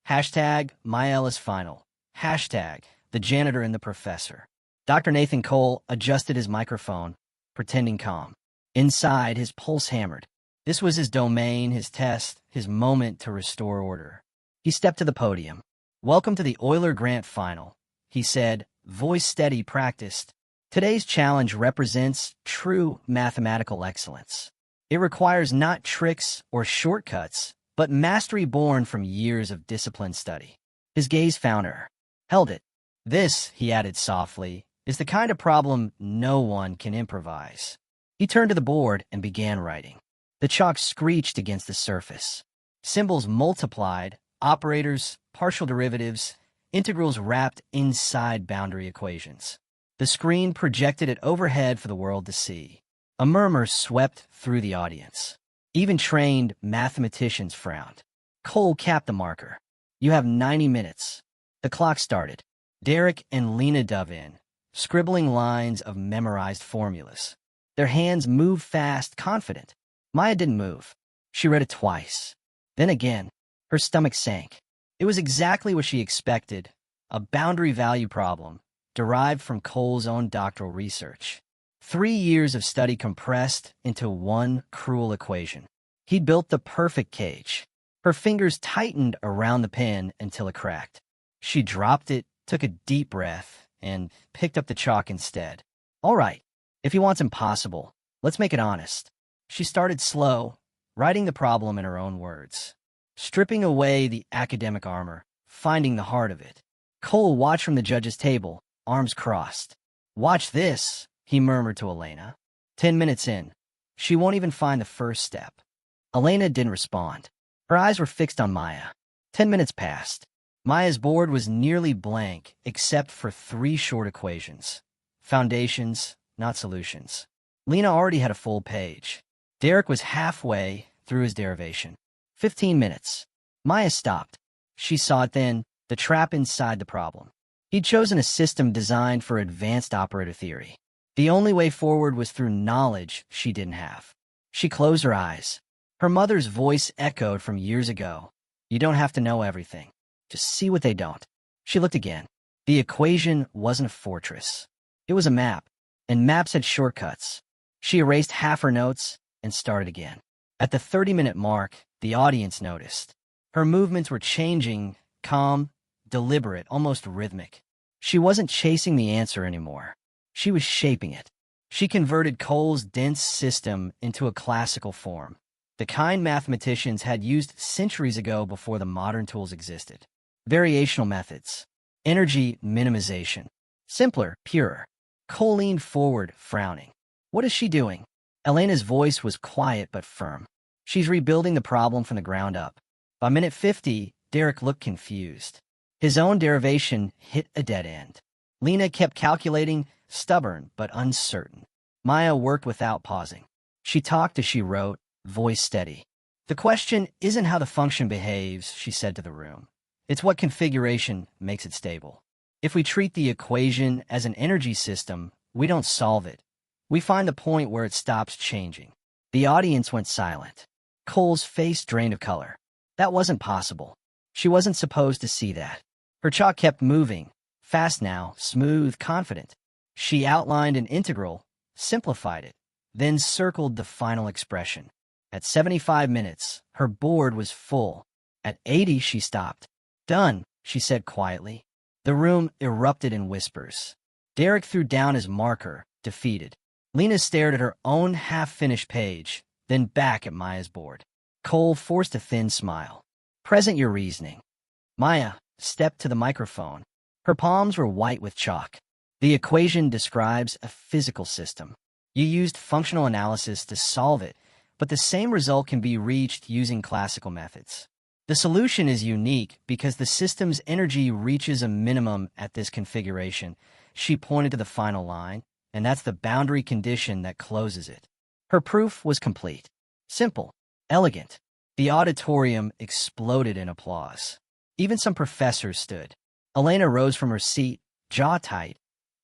Hashtag Maya Ellis Final. Hashtag The Janitor and the Professor. Dr. Nathan Cole adjusted his microphone, pretending calm. Inside, his pulse hammered. This was his domain, his test, his moment to restore order. He stepped to the podium. Welcome to the Euler Grant Final, he said, voice steady, practiced. Today's challenge represents true mathematical excellence. It requires not tricks or shortcuts, but mastery born from years of disciplined study. His gaze found her, held it. This, he added softly, is the kind of problem no one can improvise. He turned to the board and began writing. The chalk screeched against the surface. Symbols multiplied, operators, partial derivatives, integrals wrapped inside boundary equations. The screen projected it overhead for the world to see. A murmur swept through the audience. Even trained mathematicians frowned. Cole capped the marker. You have 90 minutes. The clock started. Derek and Lena dove in, scribbling lines of memorized formulas. Their hands moved fast, confident. Maya didn't move. She read it twice. Then again. Her stomach sank. It was exactly what she expected, a boundary value problem, derived from Cole's own doctoral research. 3 years of study compressed into one cruel equation. He'd built the perfect cage. Her fingers tightened around the pen until it cracked. She dropped it, took a deep breath, and picked up the chalk instead. All right, if he wants impossible, let's make it honest. She started slow, writing the problem in her own words. Stripping away the academic armor, finding the heart of it. Cole watched from the judge's table, arms crossed. Watch this, he murmured to Elena. 10 minutes in. She won't even find the first step. Elena didn't respond. Her eyes were fixed on Maya. 10 minutes passed. Maya's board was nearly blank, except for 3 short equations. Foundations, not solutions. Lena already had a full page. Derek was halfway through his derivation. 15 minutes. Maya stopped. She saw it then, the trap inside the problem. He'd chosen a system designed for advanced operator theory. The only way forward was through knowledge she didn't have. She closed her eyes. Her mother's voice echoed from years ago. You don't have to know everything. Just see what they don't. She looked again. The equation wasn't a fortress. It was a map, and maps had shortcuts. She erased half her notes and started again. At the 30-minute mark, the audience noticed. Her movements were changing, calm, deliberate, almost rhythmic. She wasn't chasing the answer anymore. She was shaping it. She converted Cole's dense system into a classical form, the kind mathematicians had used centuries ago before the modern tools existed. Variational methods. Energy minimization. Simpler, purer. Cole leaned forward, frowning. What is she doing? Elena's voice was quiet but firm. She's rebuilding the problem from the ground up. By minute 50, Derek looked confused. His own derivation hit a dead end. Lena kept calculating, stubborn but uncertain. Maya worked without pausing. She talked as she wrote, voice steady. The question isn't how the function behaves, she said to the room. It's what configuration makes it stable. If we treat the equation as an energy system, we don't solve it. We find the point where it stops changing. The audience went silent. Cole's face drained of color. That wasn't possible. She wasn't supposed to see that. Her chalk kept moving, fast now, smooth, confident. She outlined an integral, simplified it, then circled the final expression. At 75 minutes, her board was full. At 80, she stopped. Done, she said quietly. The room erupted in whispers. Derek threw down his marker, defeated. Lena stared at her own half-finished page, then back at Maya's board. Cole forced a thin smile. Present your reasoning. Maya stepped to the microphone. Her palms were white with chalk. The equation describes a physical system. You used functional analysis to solve it, but the same result can be reached using classical methods. The solution is unique because the system's energy reaches a minimum at this configuration. She pointed to the final line, and that's the boundary condition that closes it. Her proof was complete. Simple. Elegant. The auditorium exploded in applause. Even some professors stood. Elena rose from her seat, jaw tight,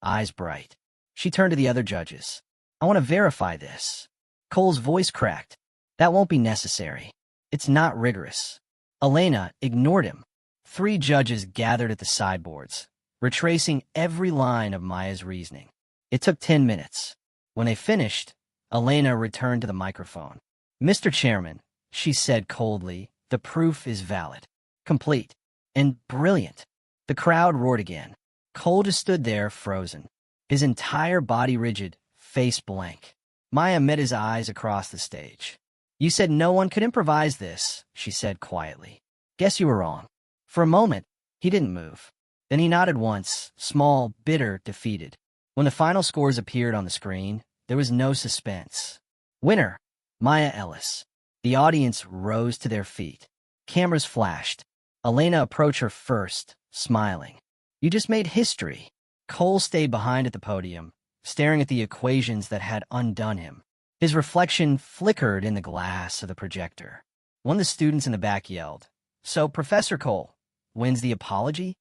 eyes bright. She turned to the other judges. I want to verify this. Cole's voice cracked. That won't be necessary. It's not rigorous. Elena ignored him. 3 judges gathered at the sideboards, retracing every line of Maya's reasoning. It took 10 minutes. When they finished, Elena returned to the microphone. Mr. Chairman, she said coldly, the proof is valid, complete, and brilliant. The crowd roared again. Cole just stood there, frozen, his entire body rigid, face blank. Maya met his eyes across the stage. You said no one could improvise this, she said quietly. Guess you were wrong. For a moment, he didn't move. Then he nodded once, small, bitter, defeated. When the final scores appeared on the screen, there was no suspense. Winner, Maya Ellis. The audience rose to their feet. Cameras flashed. Elena approached her first, smiling. You just made history. Cole stayed behind at the podium, staring at the equations that had undone him. His reflection flickered in the glass of the projector. One of the students in the back yelled, So, Professor Cole, when's the apology?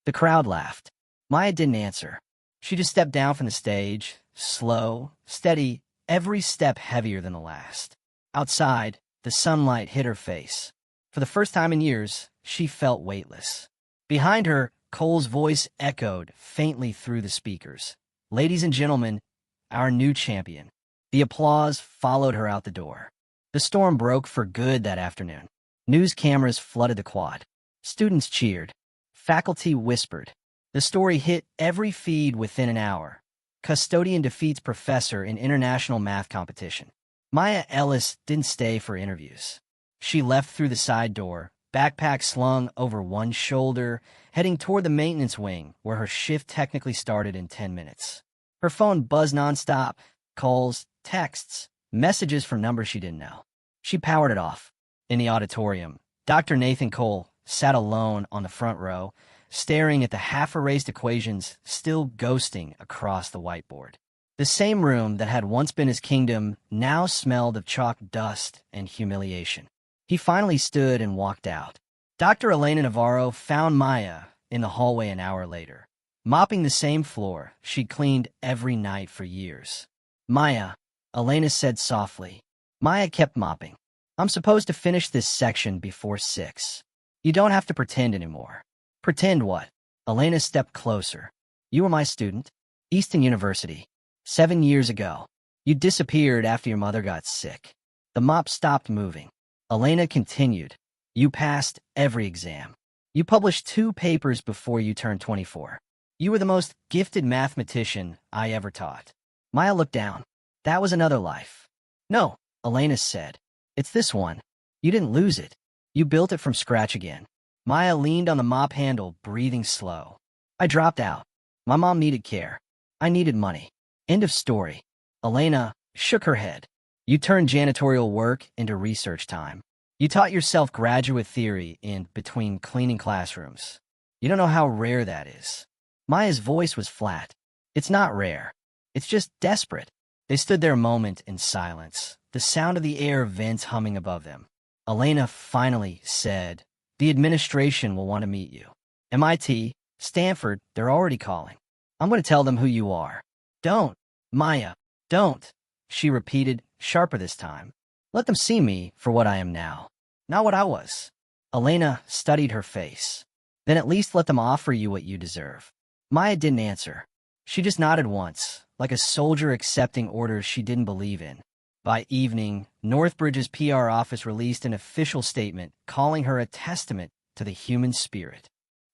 The crowd laughed. Maya didn't answer. She just stepped down from the stage, slow, steady, every step heavier than the last. Outside, the sunlight hit her face. For the first time in years, she felt weightless. Behind her, Cole's voice echoed faintly through the speakers. Ladies and gentlemen, our new champion. The applause followed her out the door. The storm broke for good that afternoon. News cameras flooded the quad. Students cheered. Faculty whispered. The story hit every feed within an hour. Custodian defeats professor in international math competition. Maya Ellis didn't stay for interviews. She left through the side door, backpack slung over one shoulder, heading toward the maintenance wing, where her shift technically started in 10 minutes. Her phone buzzed nonstop. Calls, texts, messages from numbers she didn't know. She powered it off. In the auditorium, Dr. Nathan Cole sat alone on the front row, staring at the half-erased equations still ghosting across the whiteboard. The same room that had once been his kingdom now smelled of chalk dust and humiliation. He finally stood and walked out. Dr. Elena Navarro found Maya in the hallway an hour later, mopping the same floor she'd cleaned every night for years. Maya, Elena said softly. Maya kept mopping. I'm supposed to finish this section before 6. You don't have to pretend anymore. Pretend what? Elena stepped closer. You were my student. Easton University. 7 years ago. You disappeared after your mother got sick. The mop stopped moving. Elena continued. You passed every exam. You published 2 papers before you turned 24. You were the most gifted mathematician I ever taught. Maya looked down. That was another life. No, Elena said. It's this one. You didn't lose it. You built it from scratch again. Maya leaned on the mop handle, breathing slow. I dropped out. My mom needed care. I needed money. End of story. Elena shook her head. You turned janitorial work into research time. You taught yourself graduate theory in between cleaning classrooms. You don't know how rare that is. Maya's voice was flat. It's not rare. It's just desperate. They stood there a moment in silence, the sound of the air vents humming above them. Elena finally said, The administration will want to meet you. MIT, Stanford, they're already calling. I'm going to tell them who you are. Don't, Maya, don't, she repeated, sharper this time. Let them see me for what I am now, not what I was. Elena studied her face. Then at least let them offer you what you deserve. Maya didn't answer. She just nodded once, like a soldier accepting orders she didn't believe in. By evening, Northbridge's PR office released an official statement calling her a testament to the human spirit.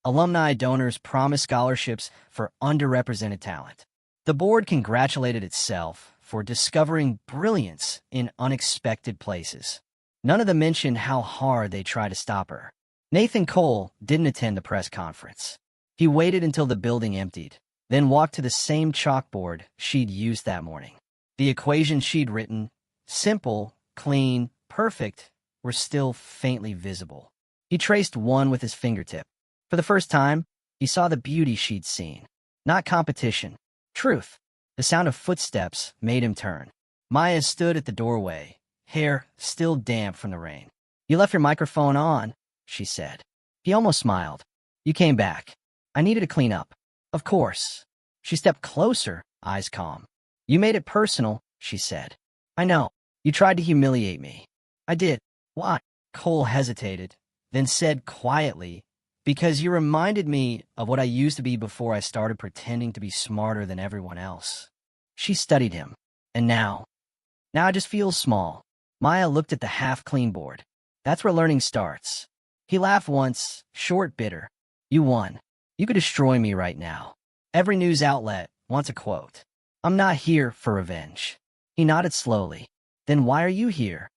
Alumni donors promised scholarships for underrepresented talent. The board congratulated itself for discovering brilliance in unexpected places. None of them mentioned how hard they tried to stop her. Nathan Cole didn't attend the press conference. He waited until the building emptied, then walked to the same chalkboard she'd used that morning. The equations she'd written, simple, clean, perfect, were still faintly visible. He traced one with his fingertip. For the first time, he saw the beauty she'd seen. Not competition. Truth. The sound of footsteps made him turn. Maya stood at the doorway, hair still damp from the rain. "You left your microphone on," she said. He almost smiled. "You came back. I needed to clean up." "Of course." She stepped closer, eyes calm. "You made it personal," she said. "I know. You tried to humiliate me." "I did." "Why?" Cole hesitated, then said quietly, "Because you reminded me of what I used to be before I started pretending to be smarter than everyone else." She studied him. "And now I just feel small." Maya looked at the half-clean board. "That's where learning starts." He laughed once, short, bitter. "You won. You could destroy me right now. Every news outlet wants a quote. I'm not here for revenge." He nodded slowly. "Then why are you here?"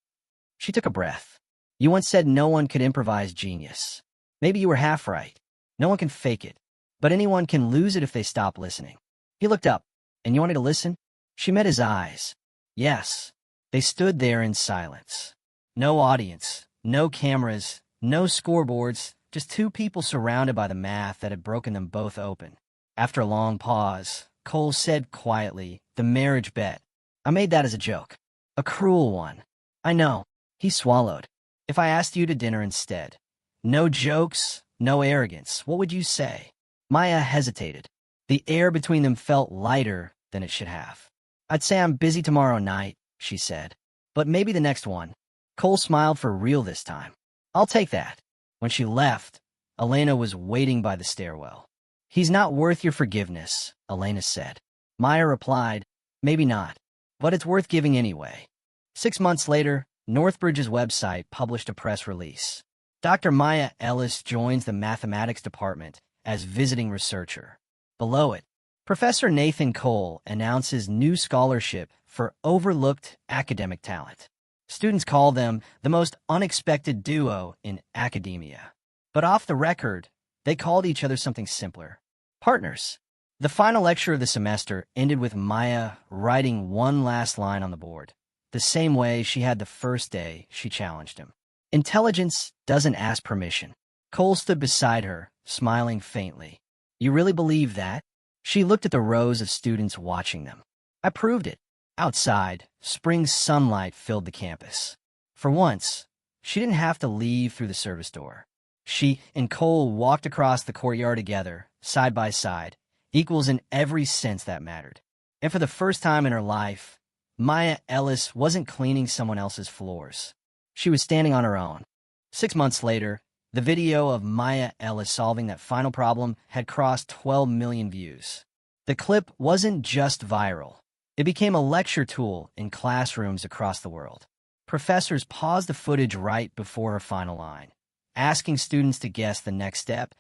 She took a breath. "You once said no one could improvise genius. Maybe you were half right. No one can fake it, but anyone can lose it if they stop listening." He looked up. "And you wanted to listen?" She met his eyes. Yes. They stood there in silence. No audience, no cameras, no scoreboards, just two people surrounded by the math that had broken them both open. After a long pause, Cole said quietly, "The marriage bet. I made that as a joke. A cruel one. I know." He swallowed. "If I asked you to dinner instead, no jokes, no arrogance, what would you say?" Maya hesitated. The air between them felt lighter than it should have. "I'd say I'm busy tomorrow night," she said. "But maybe the next one." Cole smiled for real this time. "I'll take that." When she left, Elena was waiting by the stairwell. "He's not worth your forgiveness," Elena said. Maya replied, "Maybe not, but it's worth giving anyway." 6 months later, Northbridge's website published a press release. Dr. Maya Ellis joins the mathematics department as visiting researcher. Below it, Professor Nathan Cole announces new scholarship for overlooked academic talent. Students call them the most unexpected duo in academia. But off the record, they called each other something simpler: partners. The final lecture of the semester ended with Maya writing one last line on the board, the same way she had the first day she challenged him. "Intelligence doesn't ask permission." Cole stood beside her, smiling faintly. "You really believe that?" She looked at the rows of students watching them. "I proved it." Outside, spring sunlight filled the campus. For once, she didn't have to leave through the service door. She and Cole walked across the courtyard together, side by side, equals in every sense that mattered. And for the first time in her life, Maya Ellis wasn't cleaning someone else's floors. She was standing on her own. 6 months later, the video of Maya Ellis solving that final problem had crossed 12 million views. The clip wasn't just viral. It became a lecture tool in classrooms across the world. Professors paused the footage right before her final line, asking students to guess the next step,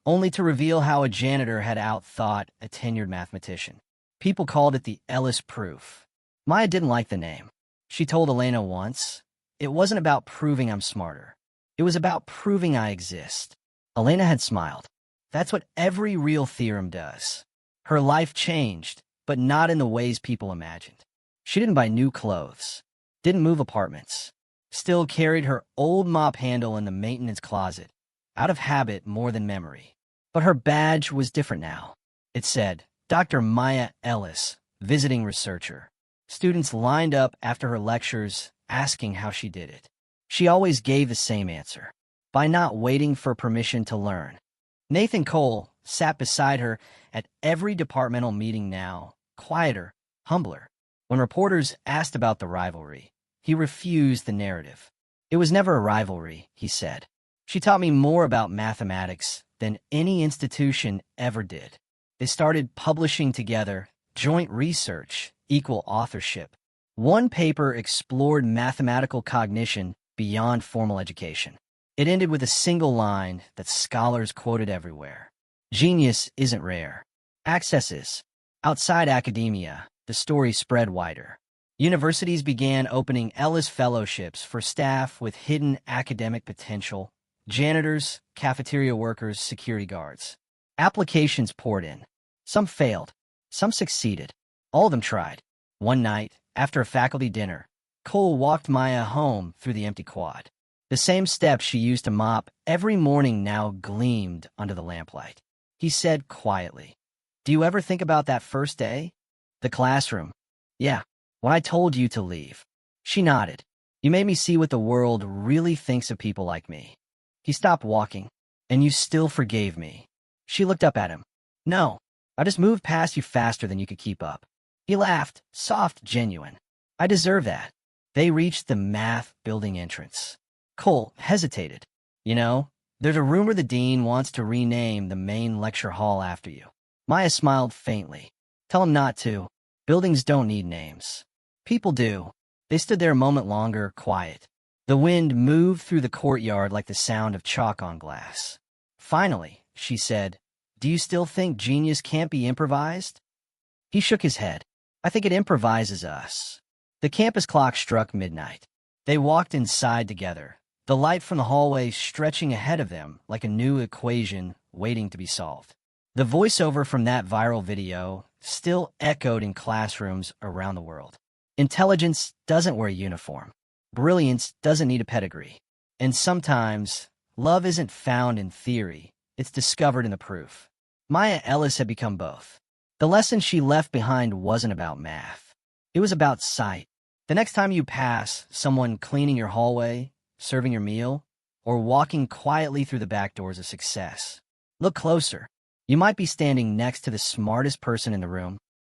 only to reveal how a janitor had outthought a tenured mathematician. People called it the Ellis proof. Maya didn't like the name. She told Elena once, "It wasn't about proving I'm smarter. It was about proving I exist." Elena had smiled. That's what every real theorem does. Her life changed, but not in the ways people imagined. She didn't buy new clothes, didn't move apartments, still carried her old mop handle in the maintenance closet, out of habit more than memory. But her badge was different now. It said, Dr. Maya Ellis, visiting researcher. Students lined up after her lectures, asking how she did it. She always gave the same answer: by not waiting for permission to learn. Nathan Cole sat beside her at every departmental meeting now, quieter, humbler. When reporters asked about the rivalry, he refused the narrative. "It was never a rivalry," he said. She taught me more about mathematics than any institution ever did. They started publishing together, joint research, equal authorship. One paper explored mathematical cognition beyond formal education. It ended with a single line that scholars quoted everywhere. Genius isn't rare. Access is. Outside academia, the story spread wider. Universities began opening Ellis Fellowships for staff with hidden academic potential: janitors, cafeteria workers, security guards. Applications poured in. Some failed. Some succeeded. All of them tried. One night, after a faculty dinner, Cole walked Maya home through the empty quad. The same steps she used to mop every morning now gleamed under the lamplight. He said quietly, "Do you ever think about that first day? The classroom." "Yeah, when I told you to leave." She nodded. "You made me see what the world really thinks of people like me." He stopped walking. "And you still forgave me." She looked up at him. "No, I just moved past you faster than you could keep up." He laughed, soft, genuine. "I deserve that." They reached the math building entrance. Cole hesitated. "You know, there's a rumor the dean wants to rename the main lecture hall after you." Maya smiled faintly. "Tell him not to. Buildings don't need names. People do." They stood there a moment longer, quiet. The wind moved through the courtyard like the sound of chalk on glass. Finally, she said, "Do you still think genius can't be improvised?" He shook his head. "I think it improvises us." The campus clock struck midnight. They walked inside together, the light from the hallway stretching ahead of them like a new equation waiting to be solved. The voiceover from that viral video still echoed in classrooms around the world. Intelligence doesn't wear a uniform. Brilliance doesn't need a pedigree. And sometimes, love isn't found in theory, it's discovered in the proof. Maya Ellis had become both. The lesson she left behind wasn't about math. It was about sight. The next time you pass someone cleaning your hallway, serving your meal, or walking quietly through the back doors of success, look closer. You might be standing next to the smartest person in the room.